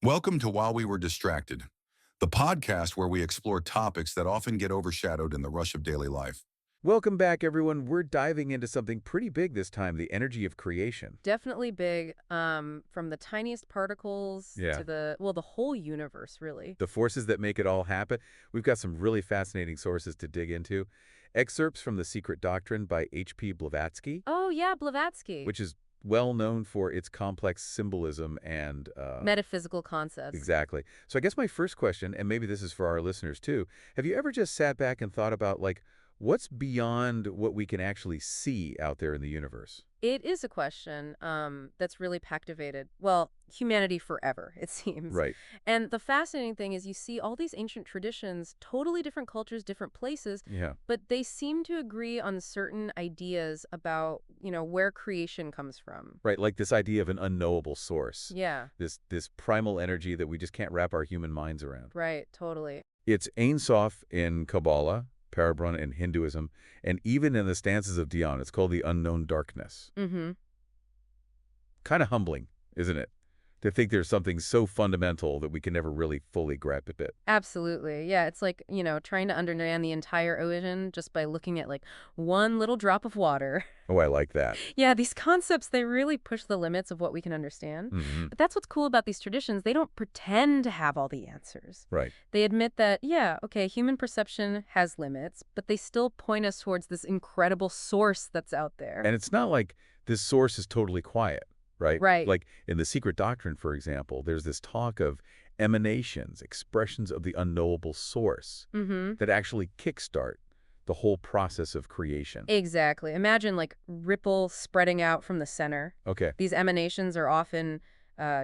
Welcome to While We Were Distracted, the podcast where we explore topics that often get overshadowed in the rush of daily life. Welcome back, everyone. We're diving into something pretty big this time, the energy of creation. Definitely big, from the tiniest particles Yeah. to the whole universe, really. The forces that make it all happen. We've got some really fascinating sources to dig into. Excerpts from The Secret Doctrine by H.P. Blavatsky, Oh, yeah, Blavatsky. which is well known for its complex symbolism and Metaphysical concepts. exactly. So I guess my first question, and maybe this is for our listeners too, have you ever just sat back and thought about, like, what's beyond what we can actually see out there in the universe? It is a question that's really captivated, well, humanity forever, it seems. Right. And the fascinating thing is you see all these ancient traditions, totally different cultures, different places, Yeah. but they seem to agree on certain ideas about, where creation comes from. Right, like this idea of an unknowable source. Yeah, This primal energy that we just can't wrap our human minds around. right, totally. It's Ein Sof in Kabbalah, Parabrahma in Hinduism, and even in the stances of Dhyan. It's called the unknown darkness. Mm-hmm. Kind of humbling, isn't it? To think there's something so fundamental that we can never really fully grasp it. Absolutely. Yeah, it's like, trying to understand the entire ocean just by looking at like one little drop of water. Oh, I like that. Yeah, these concepts, they really push the limits of what we can understand. Hmm. But that's what's cool about these traditions. They don't pretend to have all the answers. Right. They admit that, yeah, okay, human perception has limits, but they still point us towards this incredible source that's out there. And it's not like this source is totally quiet, right? Right. Like in the Secret Doctrine, for example, there's this talk of emanations, expressions of the unknowable source Mm-hmm. that actually kickstart the whole process of creation. Exactly. Imagine like ripple spreading out from the center. Okay. These emanations are often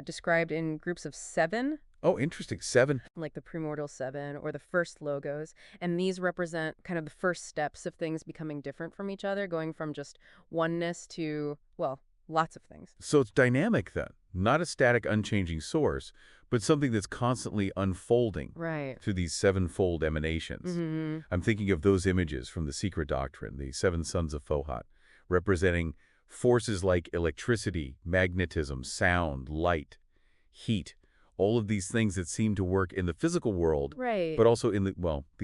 described in groups of 7, Oh, interesting. 7. like the primordial 7 or the first logos. And these represent kind of the first steps of things becoming different from each other, going from just oneness to, well, lots of things. So it's dynamic then. Not a static, unchanging source, but something that's constantly unfolding Right. through these sevenfold emanations. Mm-hmm. I'm thinking of those images from the Secret Doctrine, the 7 sons of Fohat, representing forces like electricity, magnetism, sound, light, heat, all of these things that seem to work in the physical world, Right. but also in the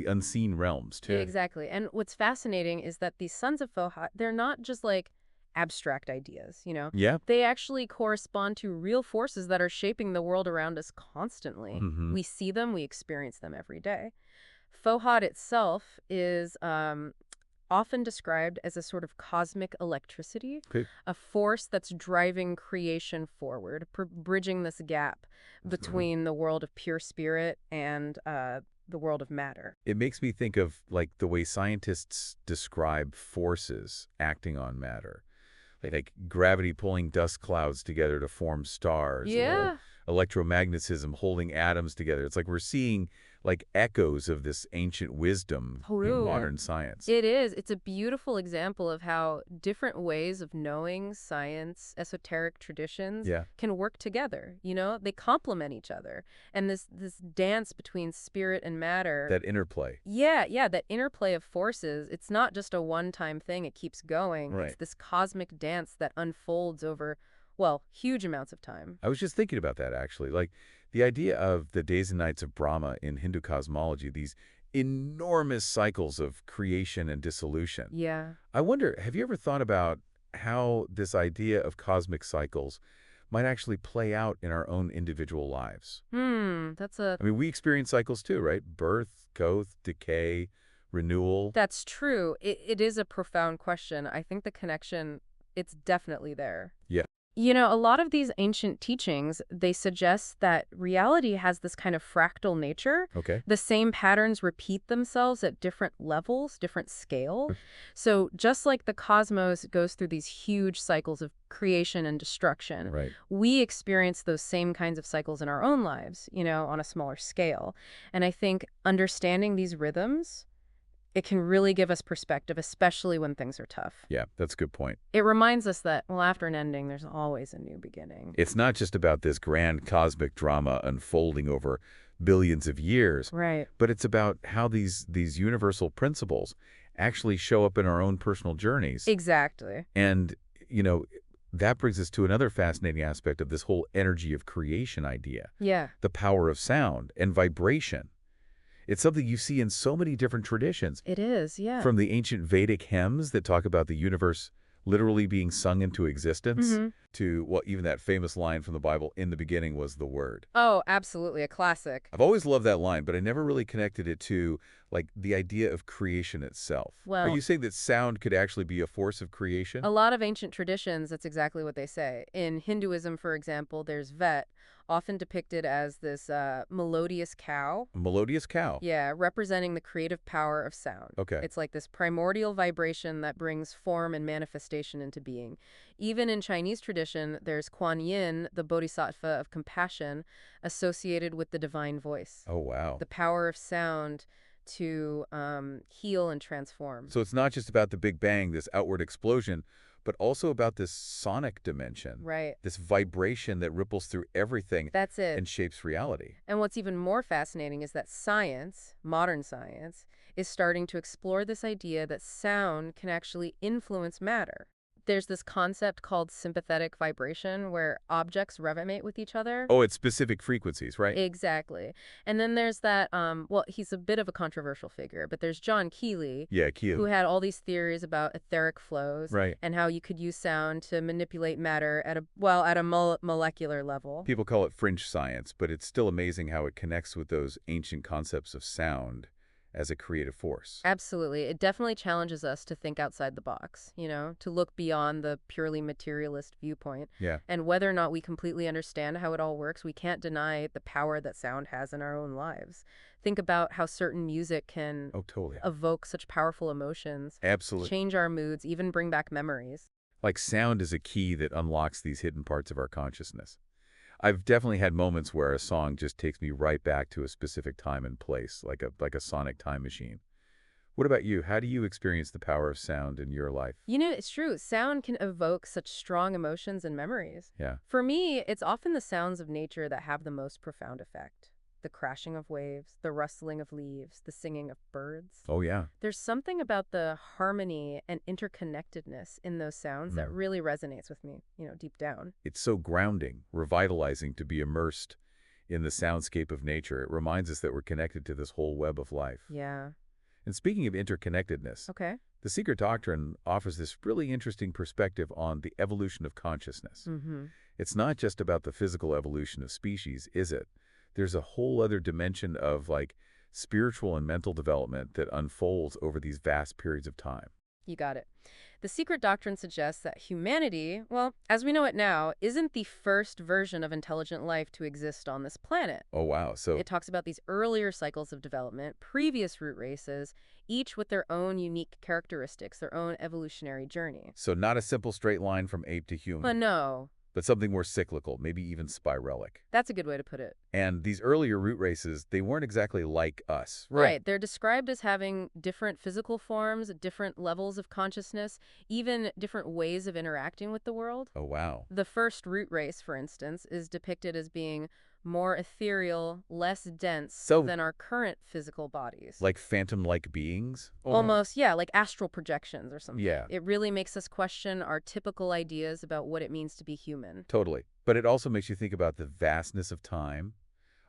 unseen realms too. Exactly. And what's fascinating is that these sons of Fohat, they're not just like abstract ideas. Yeah. They actually correspond to real forces that are shaping the world around us constantly. Mhm. We see them, we experience them every day. Fohat itself is often described as a sort of cosmic electricity, Okay. a force that's driving creation forward, bridging this gap between the world of pure spirit and the world of matter. It makes me think of like the way scientists describe forces acting on matter. Like gravity pulling dust clouds together to form stars, Yeah. or electromagnetism holding atoms together. It's like we're seeing like echoes of this ancient wisdom in Totally. modern science. It is. It's a beautiful example of how different ways of knowing science, esoteric traditions Yeah. can work together. They complement each other. And this dance between spirit and matter. That interplay. Yeah, that interplay of forces, it's not just a one-time thing, it keeps going. Right. It's this cosmic dance that unfolds over, well, huge amounts of time. I was just thinking about that, actually. Like the idea of the days and nights of Brahma in Hindu cosmology, these enormous cycles of creation and dissolution. Yeah. I wonder, have you ever thought about how this idea of cosmic cycles might actually play out in our own individual lives? That's a I mean, we experience cycles too, right? Birth, growth, decay, renewal. That's true. It is a profound question. I think the connection, it's definitely there. Yeah. A lot of these ancient teachings, they suggest that reality has this kind of fractal nature. Okay. The same patterns repeat themselves at different levels, different scale. So just like the cosmos goes through these huge cycles of creation and destruction, Right. we experience those same kinds of cycles in our own lives, on a smaller scale. And I think understanding these rhythms, it can really give us perspective, especially when things are tough. Yeah, that's a good point. It reminds us that, well, after an ending, there's always a new beginning. It's not just about this grand cosmic drama unfolding over billions of years, Right. but it's about how these universal principles actually show up in our own personal journeys. Exactly. And, That brings us to another fascinating aspect of this whole energy of creation idea, Yeah, the power of sound and vibration. It's something you see in so many different traditions, it is, yeah. from the ancient Vedic hymns that talk about the universe literally being sung into existence, Hmm. to, well, even that famous line from the Bible, "In the beginning was the Word." Oh, absolutely, a classic. I've always loved that line, but I never really connected it to, like, the idea of creation itself. Are Well, you saying that sound could actually be a force of a creation? lot of ancient traditions, that's exactly what they say. In Hinduism, for example, there's Vet, often depicted as this melodious cow. A melodious cow. Yeah, representing the creative power of sound. Okay. It's like this primordial vibration that brings form and manifestation into being. Even in Chinese tradition, there's Kuan Yin, the bodhisattva of compassion, associated with the divine voice. Oh, wow. The power of sound to heal and transform. So it's not just about the Big Bang, this outward explosion, but also about this sonic dimension, Right. this vibration that ripples through everything That's it. and shapes reality. And what's even more fascinating is that science, modern science, is starting to explore this idea that sound can actually influence matter. There's this concept called sympathetic vibration where objects resonate with each other. Oh, it's specific frequencies, right? Exactly. And then there's that, well, he's a bit of a controversial figure, but there's John Keeley, Yeah, who Q. had all these theories about etheric flows Right. and how you could use sound to manipulate matter at a molecular level. People call it fringe science, but it's still amazing how it connects with those ancient concepts of sound as a creative force. Absolutely. It definitely challenges us to think outside the box, to look beyond the purely materialist viewpoint. Yeah. And whether or not we completely understand how it all works, we can't deny the power that sound has in our own lives. Think about how certain music can Oh, totally. evoke such powerful emotions, Absolutely. change our moods, even bring back memories. Like sound is a key that unlocks these hidden parts of our consciousness. I've definitely had moments where a song just takes me right back to a specific time and place, like a sonic time machine. What about you? How do you experience the power of sound in your life? It's true. Sound can evoke such strong emotions and memories. Yeah. For me, it's often the sounds of nature that have the most profound effect. The crashing of waves, the rustling of leaves, the singing of birds. Oh, yeah. There's something about the harmony and interconnectedness in those sounds that really resonates with me, deep down. It's so grounding, revitalizing to be immersed in the soundscape of nature. It reminds us that we're connected to this whole web of life. Yeah. And speaking of interconnectedness, Okay. the Secret Doctrine offers this really interesting perspective on the evolution of consciousness. Mm-hmm. It's not just about the physical evolution of species, is it? There's a whole other dimension of, like, spiritual and mental development that unfolds over these vast periods of time. You got it. The Secret Doctrine suggests that humanity, well, as we know it now, isn't the first version of intelligent life to exist on this planet. Oh, wow. So, It talks about these earlier cycles of development, previous root races, each with their own unique characteristics, their own evolutionary journey. so not a simple straight line from ape to human, But no, but something more cyclical, maybe even spiralic. that's a good way to put it. And these earlier root races, they weren't exactly like us. Right. They're described as having different physical forms, different levels of consciousness, even different ways of interacting with the world. Oh, wow. The first root race, for instance, is depicted as being more ethereal, less dense So- than our current physical bodies. Like phantom-like beings? Almost, yeah, like astral projections or something. Yeah. It really makes us question our typical ideas about what it means to be human. Totally. But it also makes you think about the vastness of time,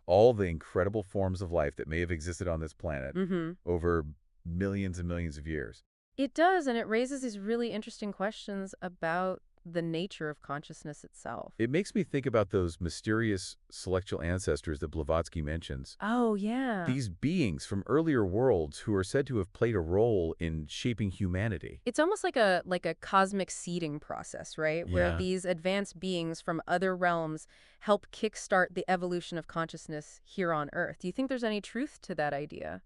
all the incredible forms of life that may have existed on this planet Mm-hmm. over millions and millions of years. It does, and it raises these really interesting questions about the nature of consciousness itself. It makes me think about those mysterious celestial ancestors that Blavatsky mentions. Oh, yeah. These beings from earlier worlds who are said to have played a role in shaping humanity. It's almost like a cosmic seeding process, right? Where Yeah. these advanced beings from other realms help kickstart the evolution of consciousness here on Earth. Do you think there's any truth to that idea?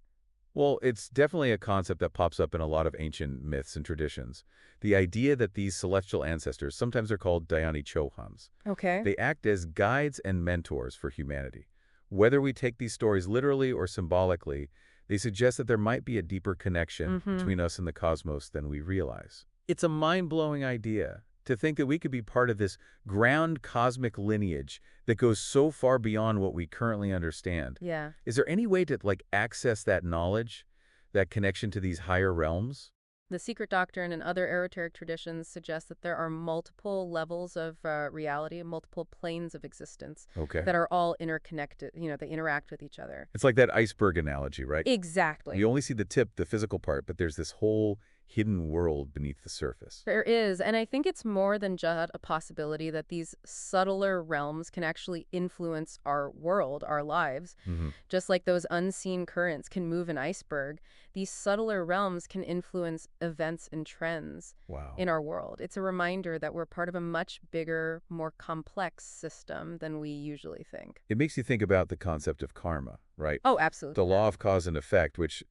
Well, it's definitely a concept that pops up in a lot of ancient myths and traditions. The idea that these celestial ancestors, sometimes they're called Dhyani Chohans, Okay. they act as guides and mentors for humanity. Whether we take these stories literally or symbolically, they suggest that there might be a deeper connection between us and the cosmos than we realize. It's a mind-blowing idea to think that we could be part of this ground cosmic lineage that goes so far beyond what we currently understand. Yeah. Is there any way to, like, access that knowledge, that connection to these higher realms? The Secret Doctrine and other esoteric traditions suggest that there are multiple levels of reality, multiple planes of existence Okay. that are all interconnected. They interact with each other. It's like that iceberg analogy, right? Exactly. You only see the tip, the physical part, but there's this whole hidden world beneath the surface. There is, and I think it's more than just a possibility that these subtler realms can actually influence our world, our lives. Hmm. Just like those unseen currents can move an iceberg, these subtler realms can influence events and trends Wow. in our world. It's a reminder that we're part of a much bigger, more complex system than we usually think. It makes you think about the concept of karma, right? Oh, absolutely. The law of cause and effect, which,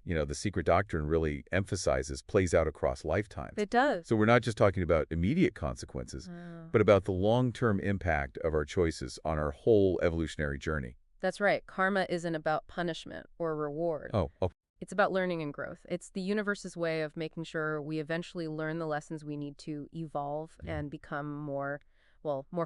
the Secret Doctrine really emphasizes, plays out across lifetimes. It does. So we're not just talking about immediate consequences, Oh. but about the long-term impact of our choices on our whole evolutionary journey. That's right. Karma isn't about punishment or reward. Oh, It's about learning and growth. It's the universe's way of making sure we eventually learn the lessons we need to evolve and become more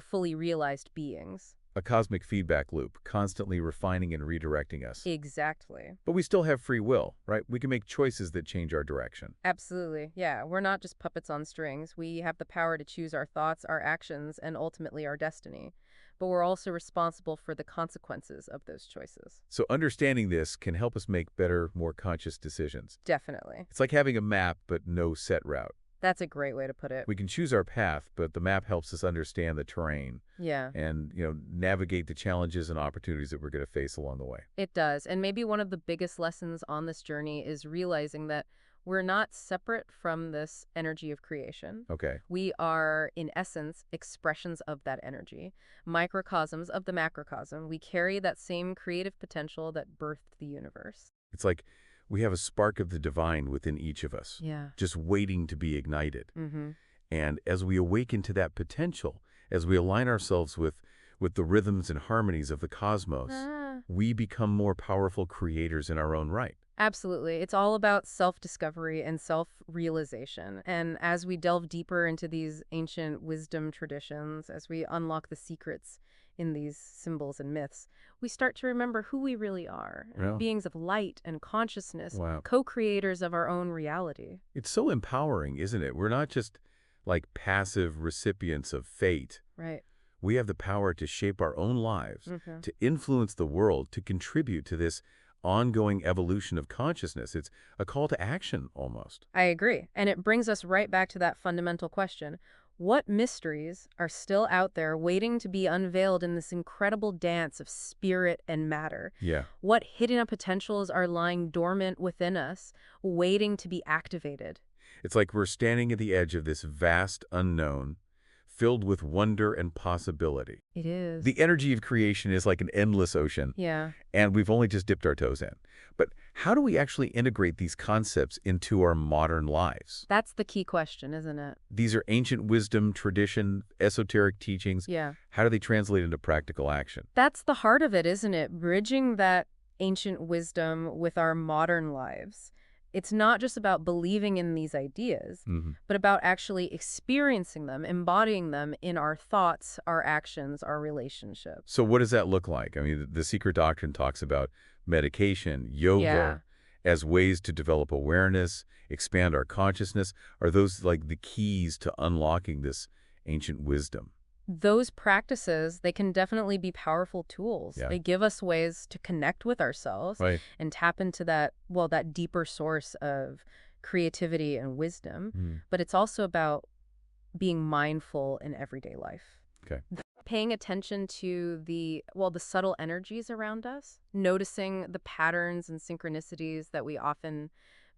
fully realized beings. a cosmic feedback loop, constantly refining and redirecting us. Exactly. But we still have free will, right? We can make choices that change our direction. Absolutely. Yeah, we're not just puppets on strings. We have the power to choose our thoughts, our actions, and ultimately our destiny. But we're also responsible for the consequences of those choices. So understanding this can help us make better, more conscious decisions. Definitely. It's like having a map, but no set route. That's a great way to put it. We can choose our path, but the map helps us understand the terrain Yeah, and, navigate the challenges and opportunities that we're going to face along the way. it does. And maybe one of the biggest lessons on this journey is realizing that we're not separate from this energy of creation. Okay. We are, in essence, expressions of that energy, microcosms of the macrocosm. We carry that same creative potential that birthed the universe. It's like we have a spark of the divine within each of us, Yeah. just waiting to be ignited. Mm-hmm. And as we awaken to that potential, as we align ourselves with the rhythms and harmonies of the cosmos, we become more powerful creators in our own right. Absolutely. It's all about self-discovery and self-realization. And as we delve deeper into these ancient wisdom traditions, as we unlock the secrets in these symbols and myths, we start to remember who we really are, Yeah. beings of light and consciousness, Wow. co-creators of our own reality. It's so empowering, isn't it? We're not just like passive recipients of fate. Right. We have the power to shape our own lives, Mm-hmm. to influence the world, to contribute to this ongoing evolution of consciousness. It's a call to action almost. I agree. And it brings us right back to that fundamental question. What mysteries are still out there waiting to be unveiled in this incredible dance of spirit and matter? Yeah. What hidden potentials are lying dormant within us, waiting to be activated? It's like we're standing at the edge of this vast unknown, filled with wonder and possibility. It is. The energy of creation is like an endless ocean, Yeah. and we've only just dipped our toes in. But how do we actually integrate these concepts into our modern lives? That's the key question, isn't it? These are ancient wisdom, tradition, esoteric teachings. Yeah. How do they translate into practical action? That's the heart of it, isn't it? Bridging that ancient wisdom with our modern lives. It's not just about believing in these ideas, Mhm. but about actually experiencing them, embodying them in our thoughts, our actions, our relationships. So what does that look like? I mean, the Secret Doctrine talks about medication, yoga, Yeah. as ways to develop awareness, expand our consciousness. Are those like the keys to unlocking this ancient wisdom? Those practices, they can definitely be powerful tools. Yeah. They give us ways to connect with ourselves Right. and tap into that deeper source of creativity and wisdom. Mm. But it's also about being mindful in everyday life. Okay. Paying attention to the subtle energies around us, noticing the patterns and synchronicities that we often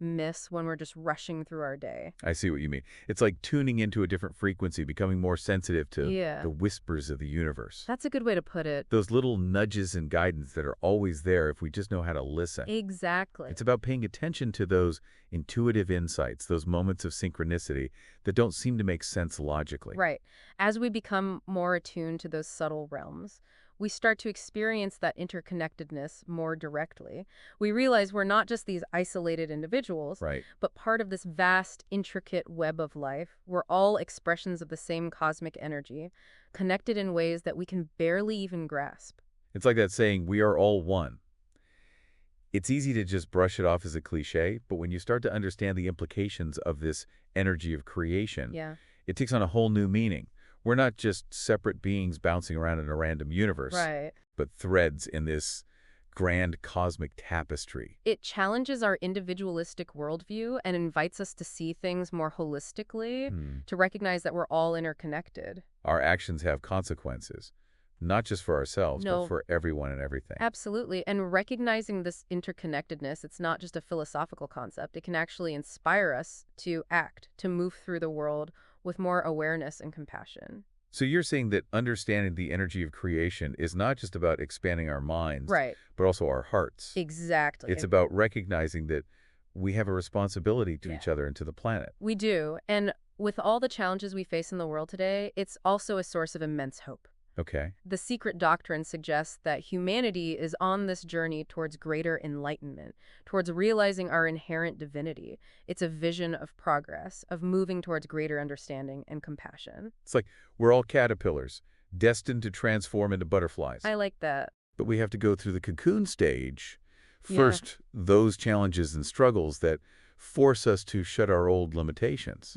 miss when we're just rushing through our day. I see what you mean. It's like tuning into a different frequency, becoming more sensitive to Yeah. the whispers of the universe. That's a good way to put it. Those little nudges and guidance that are always there if we just know how to listen. Exactly. It's about paying attention to those intuitive insights, those moments of synchronicity that don't seem to make sense logically. Right. As we become more attuned to those subtle realms, we start to experience that interconnectedness more directly. We realize we're not just these isolated individuals, Right. but part of this vast, intricate web of life. We're all expressions of the same cosmic energy, connected in ways that we can barely even grasp. It's like that saying, we are all one. It's easy to just brush it off as a cliche, but when you start to understand the implications of this energy of creation, Yeah. it takes on a whole new meaning. We're not just separate beings bouncing around in a random universe, Right. but threads in this grand cosmic tapestry. It challenges our individualistic worldview and invites us to see things more holistically, to recognize that we're all interconnected. Our actions have consequences, not just for ourselves, but No, for everyone and everything. absolutely. And recognizing this interconnectedness, it's not just a philosophical concept. It can actually inspire us to act, to move through the world with more awareness and compassion. So you're saying that understanding the energy of creation is not just about expanding our minds, Right. but also our hearts. Exactly. It's about recognizing that we have a responsibility to Yeah. each other and to the planet. We do. And with all the challenges we face in the world today, it's also a source of immense hope. Okay. The Secret Doctrine suggests that humanity is on this journey towards greater enlightenment, towards realizing our inherent divinity. It's a vision of progress, of moving towards greater understanding and compassion. It's like we're all caterpillars, destined to transform into butterflies. I like that. But we have to go through the cocoon stage. Yeah. First, those challenges and struggles that force us to shut our old limitations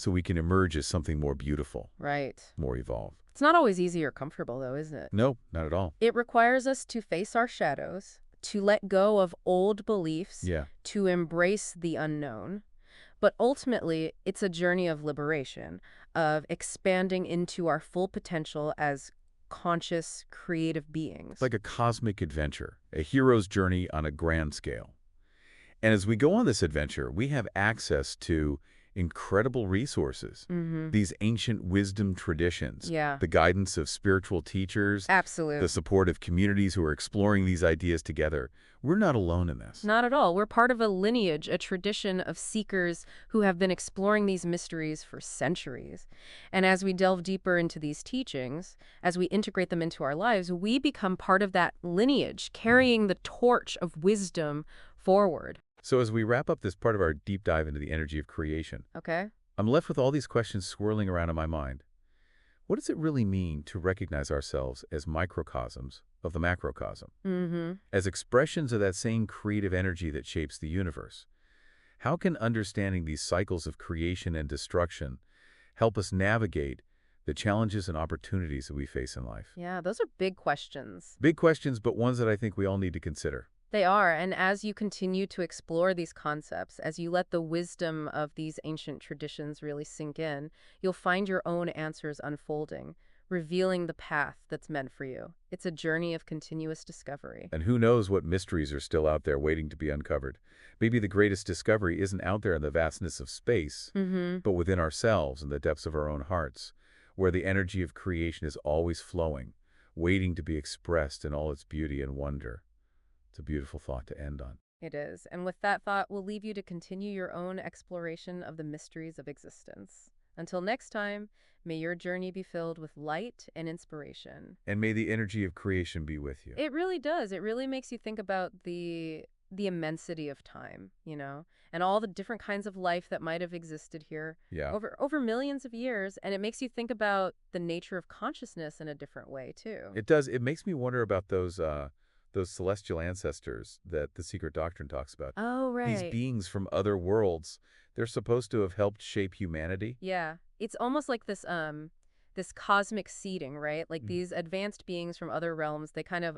so we can emerge as something more beautiful, Right. more evolved. It's not always easy or comfortable, though, is it? No, not at all. It requires us to face our shadows, to let go of old beliefs, Yeah. to embrace the unknown. But ultimately, it's a journey of liberation, of expanding into our full potential as conscious, creative beings. It's like a cosmic adventure, a hero's journey on a grand scale. And as we go on this adventure, we have access to incredible resources, these ancient wisdom traditions, Yeah. the guidance of spiritual teachers, Absolutely. the support of communities who are exploring these ideas together. We're not alone in this. Not at all. We're part of a lineage, a tradition of seekers who have been exploring these mysteries for centuries. And as we delve deeper into these teachings, as we integrate them into our lives, we become part of that lineage, carrying the torch of wisdom forward. So as we wrap up this part of our deep dive into the energy of creation, Okay? I'm left with all these questions swirling around in my mind. What does it really mean to recognize ourselves as microcosms of the macrocosm, as expressions of that same creative energy that shapes the universe? How can understanding these cycles of creation and destruction help us navigate the challenges and opportunities that we face in life? Yeah, those are big questions. Big questions, but ones that I think we all need to consider. They are, and as you continue to explore these concepts, as you let the wisdom of these ancient traditions really sink in, you'll find your own answers unfolding, revealing the path that's meant for you. It's a journey of continuous discovery. And who knows what mysteries are still out there waiting to be uncovered. Maybe the greatest discovery isn't out there in the vastness of space, but within ourselves in the depths of our own hearts, where the energy of creation is always flowing, waiting to be expressed in all its beauty and wonder. It's a beautiful thought to end on. It is. And with that thought, we'll leave you to continue your own exploration of the mysteries of existence. Until next time, may your journey be filled with light and inspiration. And may the energy of creation be with you. It really does. It really makes you think about the immensity of time, and all the different kinds of life that might have existed here Yeah. over millions of years. And it makes you think about the nature of consciousness in a different way, too. It does. It makes me wonder about those celestial ancestors that the Secret Doctrine talks about. Oh, right. These beings from other worlds, they're supposed to have helped shape humanity. Yeah. It's almost like this cosmic seeding, right? Like these advanced beings from other realms, they kind of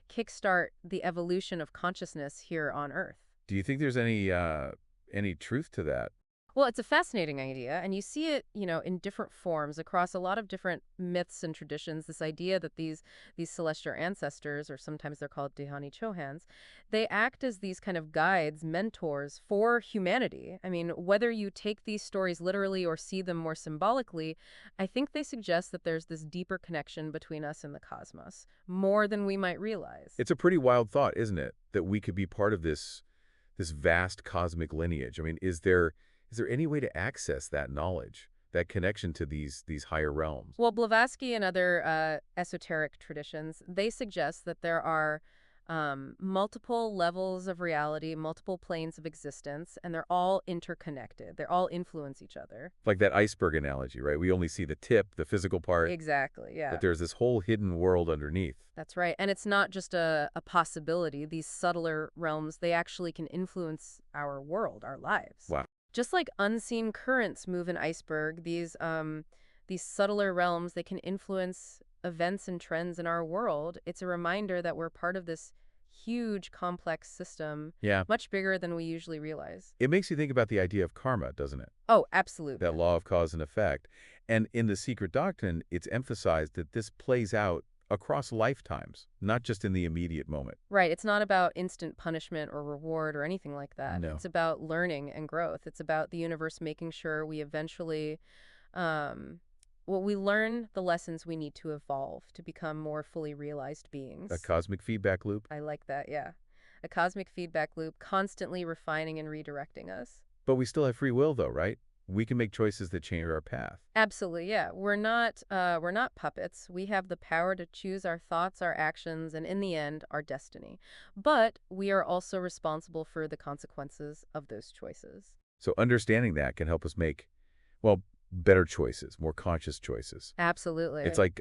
kickstart the evolution of consciousness here on Earth. Do you think there's any truth to that? Well, it's a fascinating idea, and you see it, in different forms across a lot of different myths and traditions. This idea that these celestial ancestors, or sometimes they're called Dehani Chohans, they act as these kind of guides, mentors for humanity. I mean, whether you take these stories literally or see them more symbolically, I think they suggest that there's this deeper connection between us and the cosmos, more than we might realize. It's a pretty wild thought, isn't it? That we could be part of this vast cosmic lineage. I mean, is there any way to access that knowledge, that connection to these higher realms? Well, Blavatsky and other esoteric traditions, they suggest that there are multiple levels of reality, multiple planes of existence, and they're all interconnected. They all influence each other. Like that iceberg analogy, right? We only see the tip, the physical part, Exactly, but yeah. there's this whole hidden world underneath. That's right. And it's not just a possibility. These subtler realms, they actually can influence our world, our lives. Wow. Just like unseen currents move an iceberg, these subtler realms, they can influence events and trends in our world. It's a reminder that we're part of this huge, complex system, Yeah. much bigger than we usually realize. It makes you think about the idea of karma, doesn't it? Oh, absolutely. That law of cause and effect. And in the Secret Doctrine, it's emphasized that this plays out across lifetimes, not just in the immediate moment. Right. It's not about instant punishment or reward or anything like that. No. It's about learning and growth. It's about the universe making sure we eventually, um, we learn the lessons we need to evolve to become more fully realized beings. A cosmic feedback loop. I like that, yeah. A cosmic feedback loop constantly refining and redirecting us. But we still have free will, though, right? We can make choices that change our path. Absolutely, yeah. We're not puppets. We have the power to choose our thoughts, our actions, and in the end, our destiny. But we are also responsible for the consequences of those choices. So understanding that can help us make, well, better choices, more conscious choices. Absolutely. It's like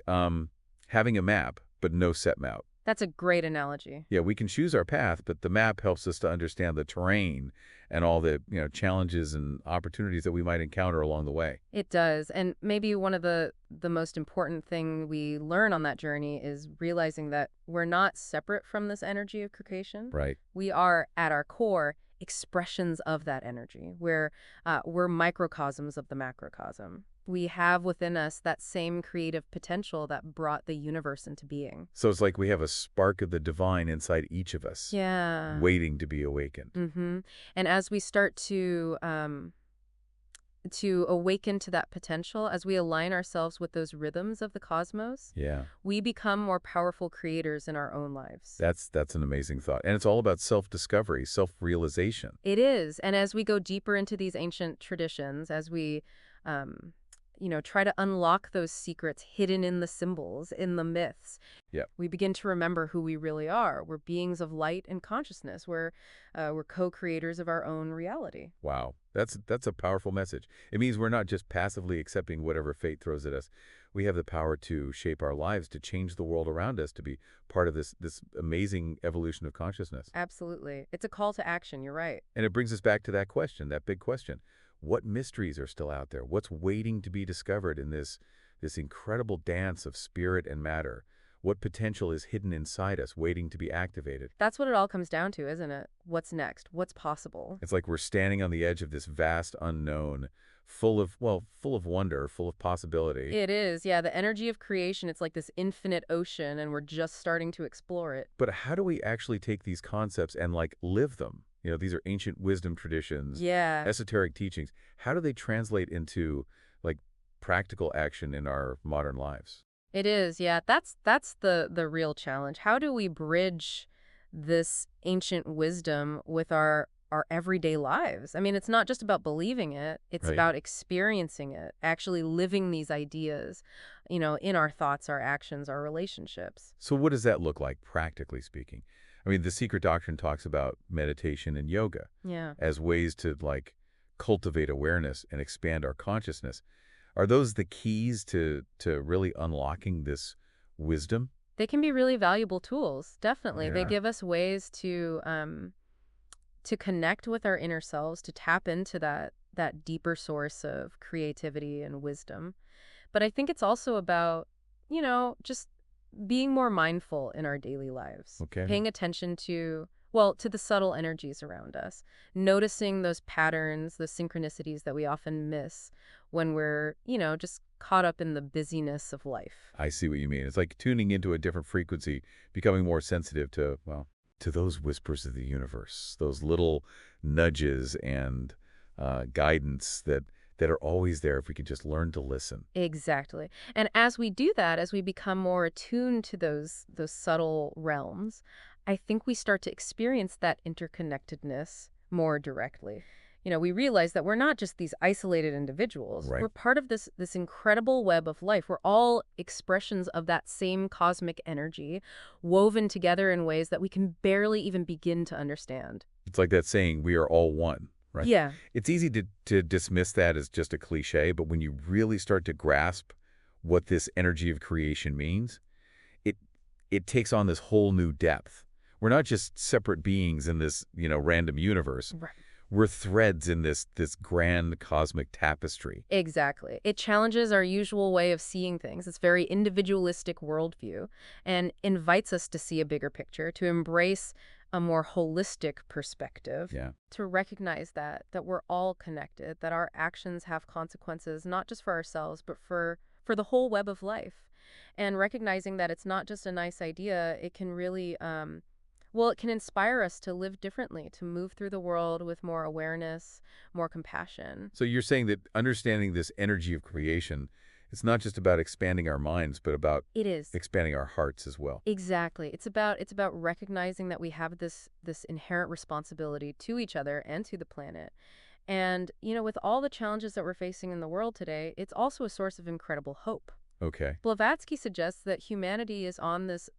having a map, but no set map. That's a great analogy. Yeah, we can choose our path, but the map helps us to understand the terrain and all the challenges and opportunities that we might encounter along the way. It does. And maybe one of the most important thing we learn on that journey is realizing that we're not separate from this energy of creation. Right. We are, at our core, expressions of that energy. We're microcosms of the macrocosm. We have within us that same creative potential that brought the universe into being. So it's like we have a spark of the divine inside each of us, Yeah. waiting to be awakened. Mm-hmm. And as we start to awaken to that potential, as we align ourselves with those rhythms of the cosmos, Yeah, we become more powerful creators in our own lives. that's an amazing thought. And it's all about self-discovery, self-realization. It is. And as we go deeper into these ancient traditions, as we try to unlock those secrets hidden in the symbols, in the myths, Yep. we begin to remember who we really are. We're beings of light and consciousness. We're co-creators of our own reality. Wow, that's a powerful message. It means we're not just passively accepting whatever fate throws at us. We have the power to shape our lives, to change the world around us, to be part of this amazing evolution of consciousness. Absolutely. It's a call to action. You're right. And it brings us back to that question, that big question. What mysteries are still out there? What's waiting to be discovered in this incredible dance of spirit and matter? What potential is hidden inside us, waiting to be activated? That's what it all comes down to, isn't it? What's next? What's possible? It's like we're standing on the edge of this vast unknown, full of wonder, full of possibility. It is. Yeah, the energy of creation, it's like this infinite ocean, and we're just starting to explore it. But how do we actually take these concepts and live them? These are ancient wisdom traditions, Yeah. esoteric teachings. How do they translate into practical action in our modern lives? It is, yeah. That's the real challenge. How do we bridge this ancient wisdom with our everyday lives? I mean, it's not just about believing it. It's Right. about experiencing it, actually living these ideas, in our thoughts, our actions, our relationships. So what does that look like, practically speaking? I mean, the Secret Doctrine talks about meditation and yoga Yeah. as ways to cultivate awareness and expand our consciousness. Are those the keys to really unlocking this wisdom? They can be really valuable tools, definitely. They Yeah. give us ways to connect with our inner selves, to tap into that deeper source of creativity and wisdom. But I think it's also about, just being more mindful in our daily lives. Okay. Paying attention to the subtle energies around us, noticing those patterns, those synchronicities that we often miss when we're, just caught up in the busyness of life. I see what you mean. It's like tuning into a different frequency, becoming more sensitive to those whispers of the universe, those little nudges and guidance that are always there if we could just learn to listen. Exactly. And as we do that, as we become more attuned to those subtle realms, I think we start to experience that interconnectedness more directly. we realize that we're not just these isolated individuals. Right. We're part of this incredible web of life. We're all expressions of that same cosmic energy, woven together in ways that we can barely even begin to understand. It's like that saying, we are all one, right? Yeah, It's easy to dismiss that as just a cliche, but when you really start to grasp what this energy of creation means, it it takes on this whole new depth. We're not just separate beings in this, random universe. right. We're threads in this grand cosmic tapestry. Exactly. It challenges our usual way of seeing things, this very individualistic worldview, and invites us to see a bigger picture, to embrace a more holistic perspective, Yeah. to recognize that we're all connected, that our actions have consequences, not just for ourselves, but for the whole web of life. And recognizing that it's not just a nice idea, it can really well, it can inspire us to live differently, to move through the world with more awareness, more compassion. So you're saying that understanding this energy of creation, it's not just about expanding our minds, but about It is. expanding our hearts as well. Exactly. It's about recognizing that we have this inherent responsibility to each other and to the planet. And, with all the challenges that we're facing in the world today, it's also a source of incredible hope. Okay. Blavatsky suggests that humanity is on this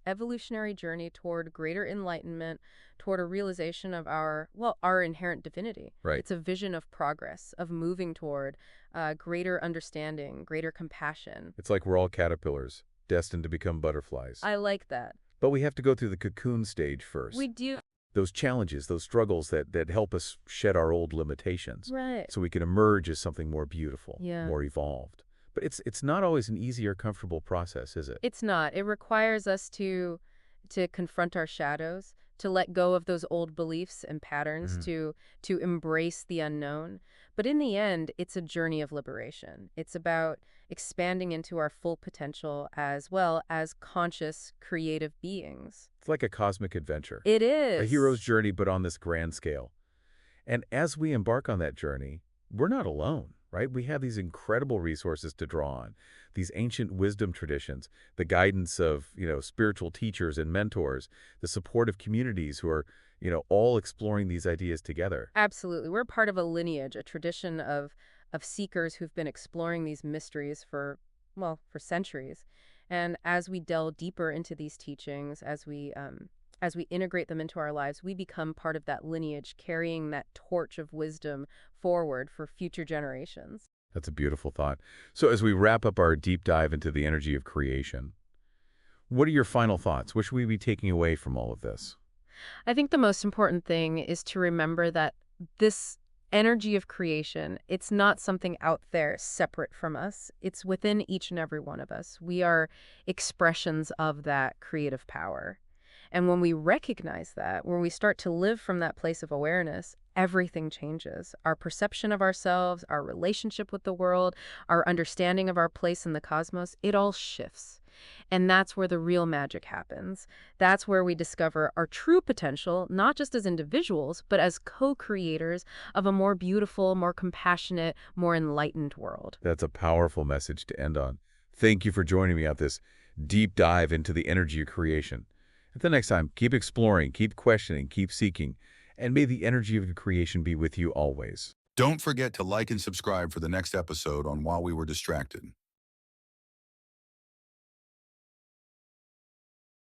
evolutionary journey toward greater enlightenment, toward a realization of our inherent divinity. Right. It's a vision of progress, of moving toward greater understanding, greater compassion. It's like we're all caterpillars, destined to become butterflies. I like that. But we have to go through the cocoon stage first. We do. Those challenges, those struggles that help us shed our old limitations. Right. So we can emerge as something more beautiful, Yeah. more evolved. But it's not always an easy or comfortable process, is it? It's not. It requires us to confront our shadows, to let go of those old beliefs and patterns, Mhm. to embrace the unknown. But in the end, it's a journey of liberation. It's about expanding into our full potential as well as conscious, creative beings. It's like a cosmic adventure. It A is. hero's journey, but on this grand scale. And as we embark on that journey, we're not alone, right? We have these incredible resources to draw on, these ancient wisdom traditions, the guidance of, spiritual teachers and mentors, the support of communities who are, all exploring these ideas together. Absolutely. We're part of a lineage, a tradition of seekers who've been exploring these mysteries for centuries. And as we delve deeper into these teachings, as we integrate them into our lives, we become part of that lineage, carrying that torch of wisdom forward for future generations. That's a beautiful thought. So as we wrap up our deep dive into the energy of creation, what are your final thoughts? What should we be taking away from all of this? I think the most important thing is to remember that this energy of creation, it's not something out there separate from us. It's within each and every one of us. We are expressions of that creative power. And when we recognize that, when we start to live from that place of awareness, everything changes. Our perception of ourselves, our relationship with the world, our understanding of our place in the cosmos, it all shifts. And that's where the real magic happens. That's where we discover our true potential, not just as individuals, but as co-creators of a more beautiful, more compassionate, more enlightened world. That's a powerful message to end on. Thank you for joining me on this deep dive into the energy of creation. Until next time, keep exploring, keep questioning, keep seeking, and may the energy of creation be with you always. Don't forget to like and subscribe for the next episode on While We Were Distracted.